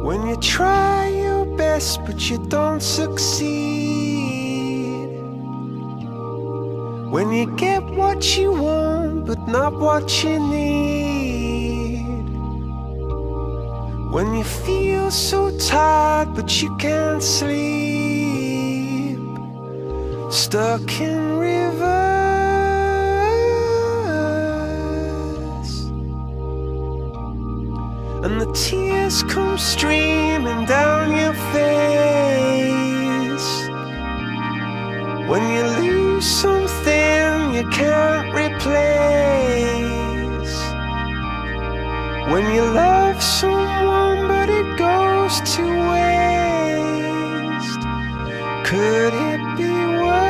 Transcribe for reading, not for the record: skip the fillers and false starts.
When you try your best but you don't succeed. When you get what you want but not what you need. When you feel so tired but you can't sleep. Stuck in rivers, and the tears come streaming down your face. When you lose some